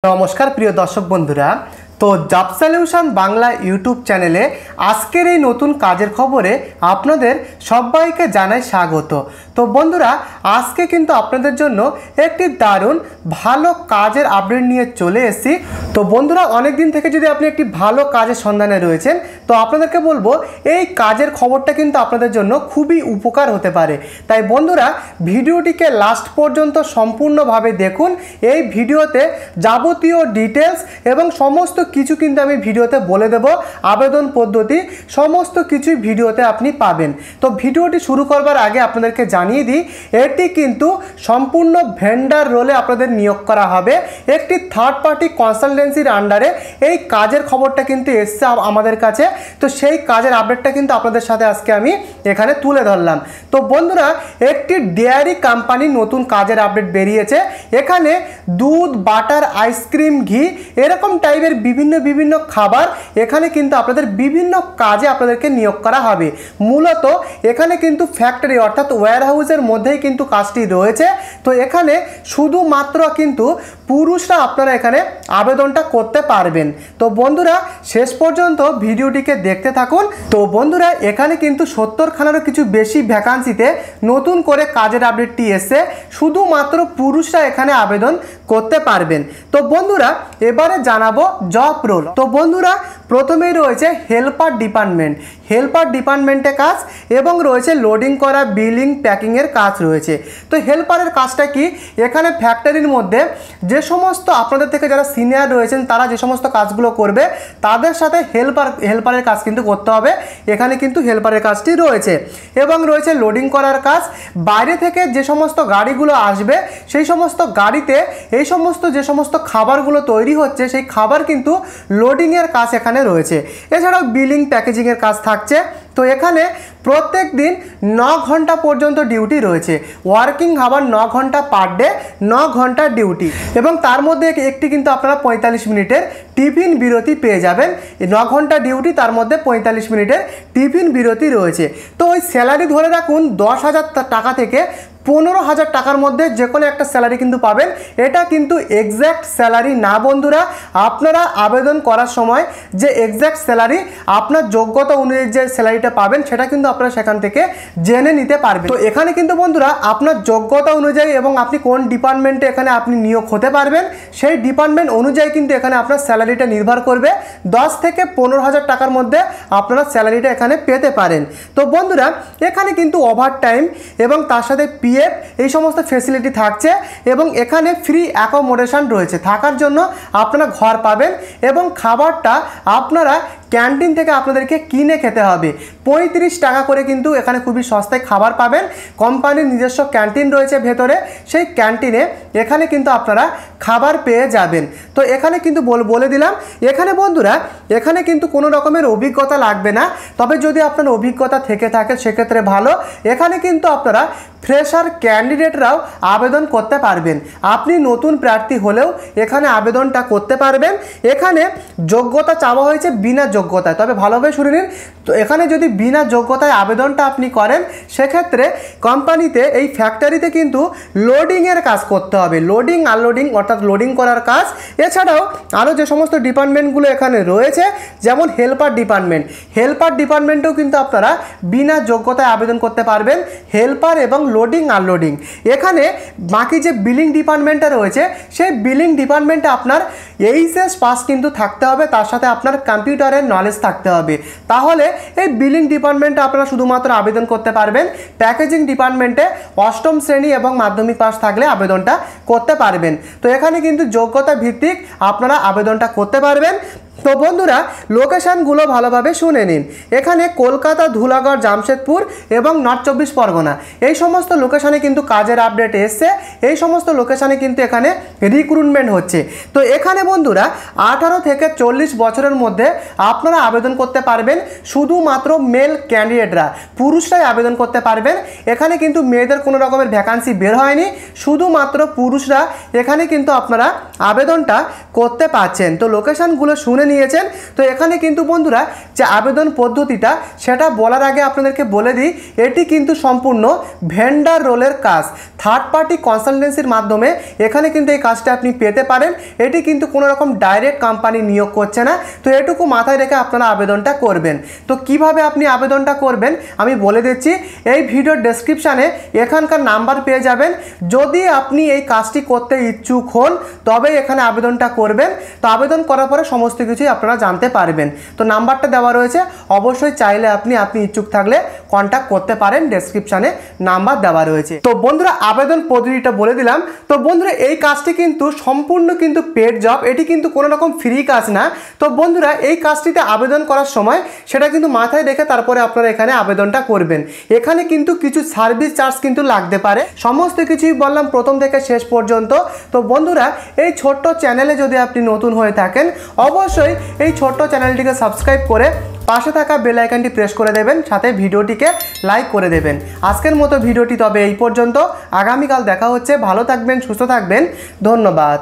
নমস্কার প্রিয় দর্শক বন্ধুরা, তো জব সলিউশন বাংলা ইউটিউব চ্যানেলে আজকের এই নতুন কাজের খবরে আপনাদের সবাইকে জানাই স্বাগত। তো বন্ধুরা, আজকে কিন্তু আপনাদের জন্য একটি দারুণ ভালো কাজের আপডেট নিয়ে চলে এসেছি। তো বন্ধুরা, অনেক দিন থেকে যদি আপনি একটি ভালো কাজের সন্ধানে রয়েছেন, তো আপনাদেরকে বলবো এই কাজের খবরটা কিন্তু আপনাদের জন্য খুবই উপকার হতে পারে। তাই বন্ধুরা, ভিডিওটিকে লাস্ট পর্যন্ত সম্পূর্ণভাবে দেখুন। এই ভিডিওতে যাবতীয় ডিটেলস এবং সমস্ত কিছু কিন্তু আমি ভিডিওতে বলে দেব। আবেদন পদ্ধতি সমস্ত কিছুই ভিডিওতে আপনি পাবেন। তো ভিডিওটি শুরু করবার আগে আপনাদেরকে জানিয়ে দিই, এটি কিন্তু সম্পূর্ণ ভেন্ডার রোলে আপনাদের নিয়োগ করা হবে। একটি থার্ড পার্টি কনসালটেন্সির আন্ডারে এই কাজের খবরটা কিন্তু এসছে আমাদের কাছে। তো সেই কাজের আপডেটটা কিন্তু আপনাদের সাথে আজকে আমি এখানে তুলে ধরলাম। তো বন্ধুরা, একটি ডেয়ারি কোম্পানির নতুন কাজের আপডেট বেরিয়েছে। এখানে দুধ, বাটার, আইসক্রিম, ঘি এরকম টাইপের বিভিন্ন খাবার এখানে কিন্তু আপনাদের বিভিন্ন কাজে আপনাদেরকে নিয়োগ করা হবে। মূলত এখানে কিন্তু ফ্যাক্টরি অর্থাৎ ওয়্যার হাউসের মধ্যেই কিন্তু কাজটি রয়েছে। তো এখানে শুধুমাত্র কিন্তু পুরুষরা আপনারা এখানে আবেদনটা করতে পারবেন। তো বন্ধুরা, শেষ পর্যন্ত ভিডিওটিকে দেখতে থাকুন। তো বন্ধুরা, এখানে কিন্তু 70খানারও কিছু বেশি ভ্যাকান্সিতে নতুন করে কাজের আপডেটটি এসছে। শুধুমাত্র পুরুষরা এখানে আবেদন করতে পারবেন। তো বন্ধুরা, এবারে জানাবো জব রোল। তো বন্ধুরা, প্রথমেই রয়েছে হেল্পার ডিপার্টমেন্ট। হেল্পার ডিপার্টমেন্টে কাজ এবং রয়েছে লোডিং করা, বিলিং, প্যাকিংয়ের কাজ রয়েছে। তো হেল্পারের কাজটা কি? এখানে ফ্যাক্টরির মধ্যে যে সমস্ত আপনাদের থেকে যারা সিনিয়র রয়েছেন তারা যে সমস্ত কাজগুলো করবে তাদের সাথে হেল্পারের কাজ কিন্তু করতে হবে। এখানে কিন্তু হেল্পারের কাজটি রয়েছে এবং রয়েছে লোডিং করার কাজ। বাইরে থেকে যে সমস্ত গাড়িগুলো আসবে সেই সমস্ত গাড়িতে এই সমস্ত যে সমস্ত খাবারগুলো তৈরি হচ্ছে সেই খাবার কিন্তু লোডিংয়ের কাজ এখানে রয়েছে। এছাড়াও বিলিং, প্যাকেজিংয়ের কাজ থাকছে। তো এখানে প্রত্যেক দিন 9 ঘন্টা পর্যন্ত ডিউটি রয়েছে। ওয়ার্কিং আওয়ার 9 ঘন্টা পার ডে, 9 ঘন্টা ডিউটি এবং তার মধ্যে একটি কিন্তু আপনারা 45 মিনিটের টিফিন বিরতি পেয়ে যাবেন। 9 ঘন্টা ডিউটি, তার মধ্যে 45 মিনিটের টিফিন বিরতি রয়েছে। তো ওই স্যালারি ধরে রাখুন 10,000 টাকা থেকে 15,000 টাকার মধ্যে যে কোনো একটা স্যালারি কিন্তু পাবেন। এটা কিন্তু এক্স্যাক্ট স্যালারি না বন্ধুরা। আপনারা আবেদন করার সময় যে এক্স্যাক্ট স্যালারি আপনার যোগ্যতা অনুযায়ী যে স্যালারিটা পাবেন সেটা কিন্তু আপনারা সেখান থেকে জেনে নিতে পারবেন। তো এখানে কিন্তু বন্ধুরা আপনার যোগ্যতা অনুযায়ী এবং আপনি কোন ডিপার্টমেন্টে এখানে আপনি নিয়োগ হতে পারবেন সেই ডিপার্টমেন্ট অনুযায়ী কিন্তু এখানে আপনার স্যালারিটা নির্ভর করবে। 10 থেকে 15,000 টাকার মধ্যে আপনারা স্যালারিটা এখানে পেতে পারেন। তো বন্ধুরা, এখানে কিন্তু ওভারটাইম এবং তার সাথে পিএফ এই সমস্ত ফেসিলিটি থাকছে এবং এখানে ফ্রি অ্যাকোমোডেশন রয়েছে। থাকার জন্য আপনারা ঘর পাবেন এবং খাবারটা আপনারা ক্যান্টিন থেকে আপনাদেরকে কিনে খেতে হবে। 35 টাকা করে কিন্তু এখানে খুবই সস্তায় খাবার পাবেন। কোম্পানির নিজস্ব ক্যান্টিন রয়েছে ভেতরে, সেই ক্যান্টিনে এখানে কিন্তু আপনারা খাবার পেয়ে যাবেন। তো এখানে কিন্তু বলে দিলাম, এখানে বন্ধুরা এখানে কিন্তু কোনো রকমের অভিজ্ঞতা লাগবে না। তবে যদি আপনার অভিজ্ঞতা থেকে থাকে সেক্ষেত্রে ভালো। এখানে কিন্তু আপনারা ফ্রেশার ক্যান্ডিডেটরাও আবেদন করতে পারবেন। আপনি নতুন প্রার্থী হলেও এখানে আবেদনটা করতে পারবেন। এখানে যোগ্যতা চাওয়া হয়েছে বিনা যোগ্যতায়। তবে ভালোভাবে শুনে নিন, তো এখানে যদি বিনা যোগ্যতায় আবেদনটা আপনি করেন সেক্ষেত্রে কোম্পানিতে এই ফ্যাক্টরিতে কিন্তু লোডিংয়ের কাজ করতে হবে। লোডিং, আনলোডিং অর্থাৎ লোডিং করার কাজ। এছাড়াও আরও যে সমস্ত ডিপার্টমেন্টগুলো এখানে রয়েছে যেমন হেল্পার ডিপার্টমেন্ট, হেল্পার ডিপার্টমেন্টেও কিন্তু আপনারা বিনা যোগ্যতায় আবেদন করতে পারবেন। হেল্পার এবং লোডিং, আনলোডিং। এখানে বাকি যে বিলিং ডিপার্টমেন্টটা রয়েছে সেই বিলিং ডিপার্টমেন্টে আপনার এইচএস পাস কিন্তু থাকতে হবে, তার সাথে আপনার কম্পিউটারের নলেজ থাকতে হবে। তাহলে এই বিলিং ডিপার্টমেন্টে আপনারা শুধুমাত্র আবেদন করতে পারবেন। প্যাকেজিং ডিপার্টমেন্টে 8ম শ্রেণী এবং মাধ্যমিক পাস থাকলে আবেদনটা করতে পারবেন। তো এখানে কিন্তু যোগ্যতা ভিত্তিক আপনারা আবেদনটা করতে পারবেন। তো বন্ধুরা, লোকেশানগুলো ভালোভাবে শুনে নিন। এখানে কলকাতা, ধুলাগড়, জামশেদপুর এবং নর্থ 24 পরগনা এই সমস্ত লোকেশানে কিন্তু কাজের আপডেট এসছে। এই সমস্ত লোকেশানে কিন্তু এখানে রিক্রুটমেন্ট হচ্ছে। তো এখানে বন্ধুরা 18 থেকে 40 বছরের মধ্যে আপনারা আবেদন করতে পারবেন। শুধুমাত্র মেল ক্যান্ডিডেটরা, পুরুষরাই আবেদন করতে পারবেন। এখানে কিন্তু মেয়েদের কোনো রকমের ভ্যাকান্সি বের হয়নি, শুধুমাত্র পুরুষরা এখানে কিন্তু আপনারা আবেদনটা করতে পারছেন। তো লোকেশানগুলো শুনে নিয়েছেন। তো এখানে কিন্তু বন্ধুরা যে আবেদন পদ্ধতিটা সেটা বলার আগে আপনাদেরকে বলে দিই, এটি কিন্তু সম্পূর্ণ ভেন্ডার রোলের কাজ, থার্ড পার্টি কনসালটেন্সির মাধ্যমে এখানে কিন্তু এই কাজটা আপনি পেতে পারেন। এটি কিন্তু কোনো রকম ডাইরেক্ট কোম্পানি নিয়োগ করছে না। তো এটুকু মাথায় রেখে আপনারা আবেদনটা করবেন। তো কিভাবে আপনি আবেদনটা করবেন আমি বলে দিচ্ছি। এই ভিডিওর ডেসক্রিপশানে এখানকার নাম্বার পেয়ে যাবেন। যদি আপনি এই কাজটি করতে ইচ্ছুক হন তবেই এখানে আবেদনটা করবেন। তো আবেদন করার পরে সমস্ত কিছুই আপনারা জানতে পারবেন। তো নাম্বারটা দেওয়া রয়েছে, অবশ্যই চাইলে আপনি ইচ্ছুক থাকলে কন্ট্যাক্ট করতে পারেন, ডেসক্রিপশানে নাম্বার দেওয়া রয়েছে। তো বন্ধুরা আবেদন পদ্ধতিটা বলে দিলাম। তো বন্ধুরা এই কাজটি কিন্তু সম্পূর্ণ কিন্তু পেড জব, এটি কিন্তু কোনো রকম ফ্রি কাজ না। তো বন্ধুরা এই কাজটিতে আবেদন করার সময় সেটা কিন্তু মাথায় রেখে তারপরে আপনারা এখানে আবেদনটা করবেন। এখানে কিন্তু কিছু সার্ভিস চার্জ কিন্তু লাগতে পারে, সমস্ত কিছুই বললাম প্রথম থেকে শেষ পর্যন্ত। তো বন্ধুরা এই ছোট্ট চ্যানেলে যদি আপনি নতুন হয়ে থাকেন অবশ্যই এই ছোট্ট চ্যানেলটিকে সাবস্ক্রাইব করে পাশে থাকা বেল আইকনটি প্রেস করে দেবেন, সাথে ভিডিওটিকে লাইক করে দেবেন। আজকের মতো ভিডিওটি তবে এই পর্যন্ত, আগামীকাল দেখা হচ্ছে। ভালো থাকবেন, সুস্থ থাকবেন, ধন্যবাদ।